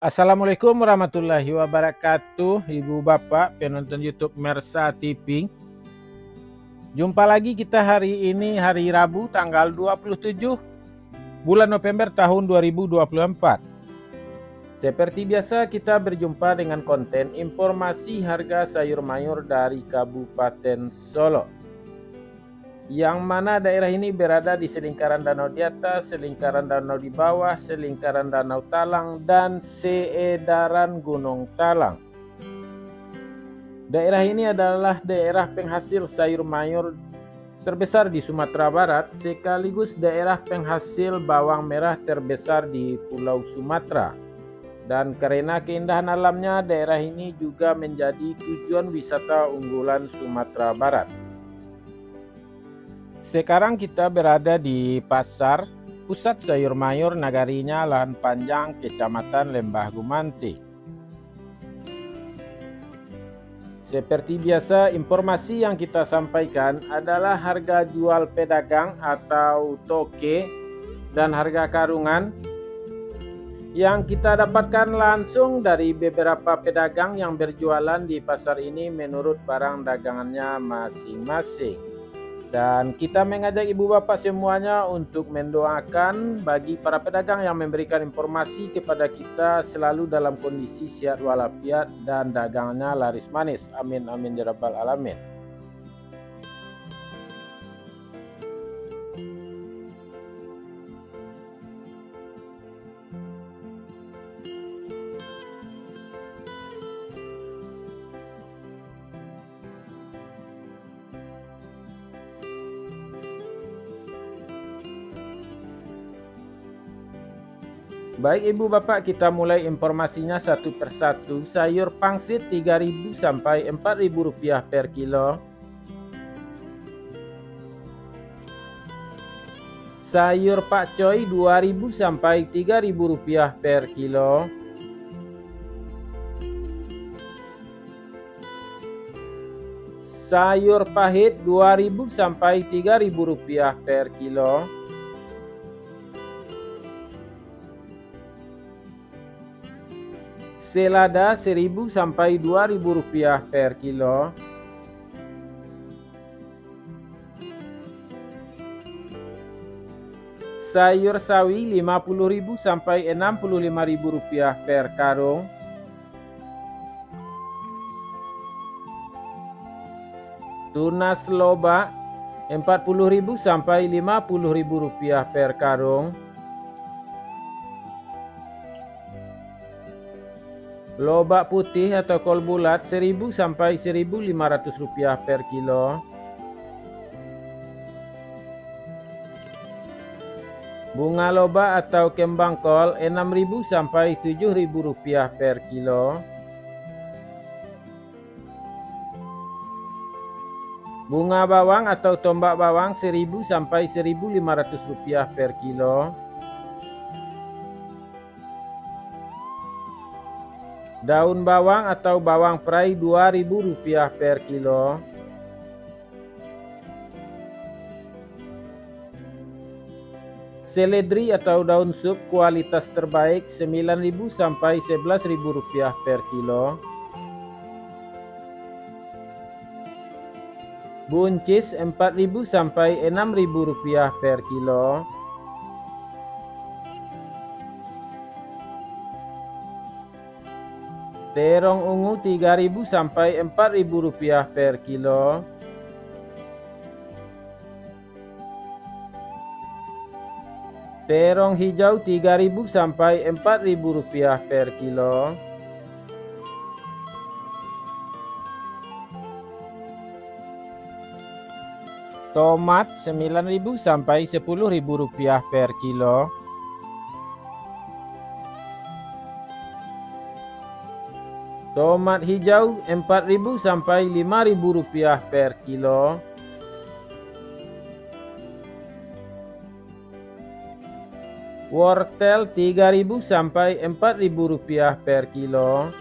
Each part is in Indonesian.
Assalamualaikum warahmatullahi wabarakatuh, Ibu Bapak penonton YouTube Mersa TV. Jumpa lagi kita hari ini, hari Rabu tanggal 27 bulan November tahun 2024. Seperti biasa kita berjumpa dengan konten informasi harga sayur mayur dari Kabupaten Solo, yang mana daerah ini berada di selingkaran danau di atas, selingkaran danau di bawah, selingkaran danau Talang, dan seedaran Gunung Talang. Daerah ini adalah daerah penghasil sayur mayur terbesar di Sumatera Barat, sekaligus daerah penghasil bawang merah terbesar di Pulau Sumatera. Dan karena keindahan alamnya, daerah ini juga menjadi tujuan wisata unggulan Sumatera Barat. Sekarang kita berada di Pasar Pusat Sayur Mayur Nagarinya Lahan Panjang, Kecamatan Lembah Gumanti. Seperti biasa, informasi yang kita sampaikan adalah harga jual pedagang atau toke dan harga karungan yang kita dapatkan langsung dari beberapa pedagang yang berjualan di pasar ini menurut barang dagangannya masing-masing. Dan kita mengajak ibu bapak semuanya untuk mendoakan bagi para pedagang yang memberikan informasi kepada kita selalu dalam kondisi sehat walafiat dan dagangannya laris manis. Amin amin ya rabbal alamin. Baik ibu bapak, kita mulai informasinya satu persatu. Sayur pangsit 3.000 sampai 4.000 rupiah per kilo. Sayur pakcoy 2.000 sampai 3.000 rupiah per kilo. Sayur pahit 2.000 sampai 3.000 rupiah per kilo. Selada 1.000 sampai 2.000 rupiah per kilo. Sayur sawi 50.000 sampai 65.000 rupiah per karung. Tunas loba 40.000 sampai 50.000 rupiah per karung. Lobak putih atau kol bulat 1.000 sampai 1.500 rupiah per kilo. Bunga lobak atau kembang kol 6.000 sampai 7.000 rupiah per kilo. Bunga bawang atau tombak bawang 1.000 sampai 1.500 rupiah per kilo. Daun bawang atau bawang perai 2.000 rupiah per kilo. Seledri atau daun sup kualitas terbaik 9.000 sampai 11.000 rupiah per kilo. Buncis 4.000 sampai 6.000 rupiah per kilo. Terong ungu 3.000 sampai 4.000 rupiah per kilo. Terong hijau 3.000 sampai 4.000 rupiah per kilo. Tomat 9.000 sampai 10.000 rupiah per kilo. Tomat hijau 4.000 sampai 5.000 rupiah per kilo. Wortel 3.000 sampai 4.000 rupiah per kilo.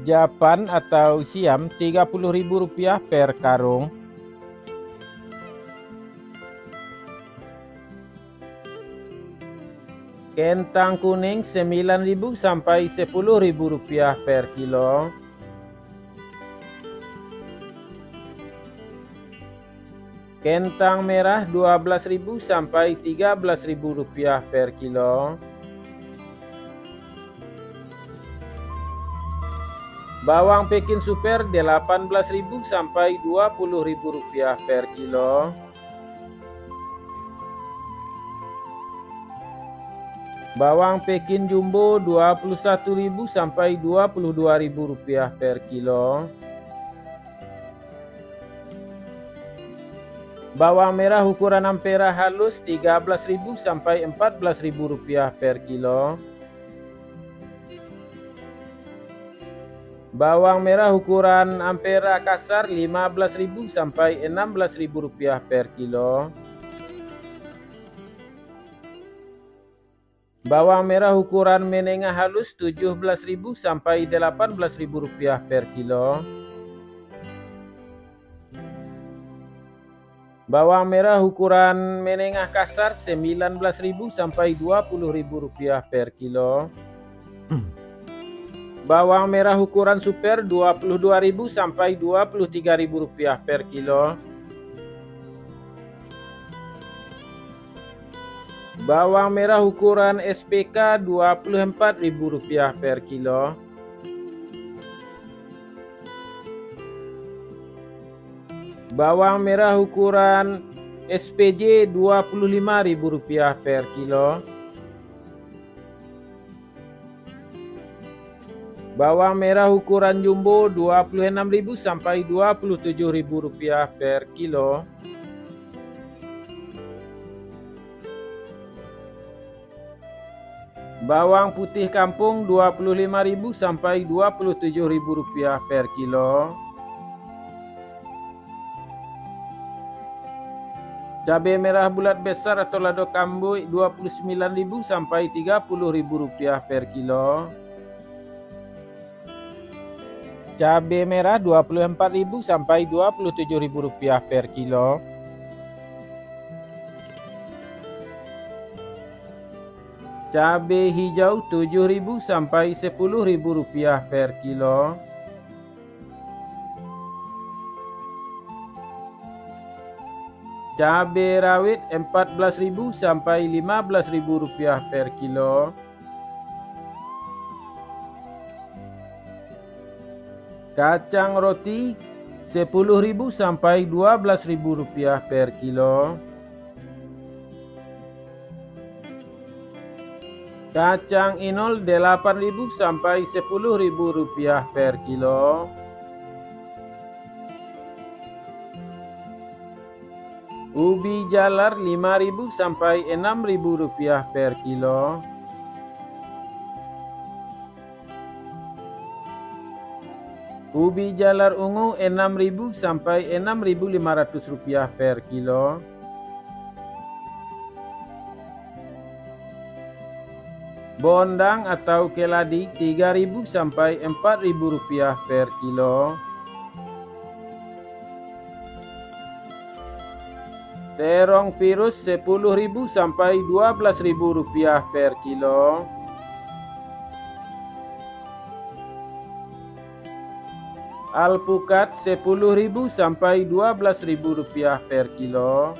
Japan atau siam 30.000 rupiah per karung. Kentang kuning 9.000 sampai 10.000 rupiah per kilo. Kentang merah 12.000 sampai 13.000 rupiah per kilo. Bawang Pekin super 18.000 sampai 20.000 rupiah per kilo. Bawang Pekin jumbo 21.000 sampai 22.000 rupiah per kilo. Bawang merah ukuran ampera halus 13.000 sampai 14.000 rupiah per kilo. Bawang merah ukuran ampera kasar 15.000 sampai 16.000 rupiah per kilo. Bawang merah ukuran menengah halus 17.000 sampai 18.000 rupiah per kilo. Bawang merah ukuran menengah kasar 19.000 sampai 20.000 rupiah per kilo. Bawang merah ukuran super 22.000 sampai 23.000 rupiah per kilo. Bawang merah ukuran SPK 24.000 rupiah per kilo. Bawang merah ukuran SPJ 25.000 rupiah per kilo. Bawang merah ukuran jumbo 26.000 sampai 27.000 rupiah per kilo. Bawang putih kampung 25.000 sampai 27.000 rupiah per kilo. Cabai merah bulat besar atau lado kamboy 29.000 sampai 30.000 rupiah per kilo. Cabai merah 24.000 sampai 27.000 rupiah per kilo. Cabai hijau 7.000 sampai 10.000 rupiah per kilo. Cabai rawit 14.000 sampai 15.000 rupiah per kilo. Kacang roti 10.000 sampai 12.000 rupiah per kilo. Kacang inol 8.000 sampai 10.000 rupiah per kilo. Ubi jalar 5.000 sampai 6.000 rupiah per kilo. Ubi jalar ungu 6.000 sampai 6.500 rupiah per kilo. Bondang atau keladi 3.000 sampai 4.000 rupiah per kilo. Terong virus 10.000 sampai 12.000 rupiah per kilo. Alpukat 10.000 sampai 12.000 rupiah per kilo.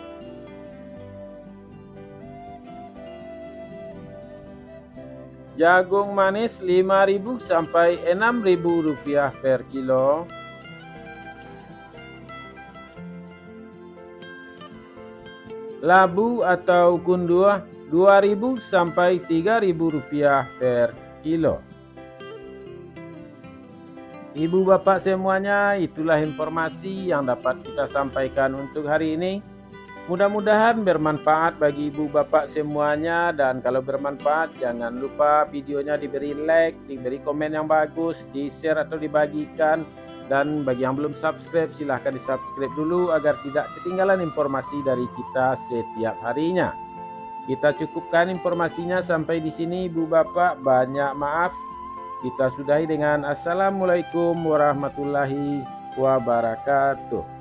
Jagung manis 5.000 sampai 6.000 rupiah per kilo. Labu atau kunduah 2.000 sampai 3.000 rupiah per kilo. Ibu bapak semuanya, itulah informasi yang dapat kita sampaikan untuk hari ini. Mudah-mudahan bermanfaat bagi ibu bapak semuanya, dan kalau bermanfaat jangan lupa videonya diberi like, diberi komen yang bagus, di-share atau dibagikan, dan bagi yang belum subscribe silahkan di-subscribe dulu agar tidak ketinggalan informasi dari kita setiap harinya. Kita cukupkan informasinya sampai di sini ibu bapak, banyak maaf. Kita sudahi dengan assalamualaikum warahmatullahi wabarakatuh.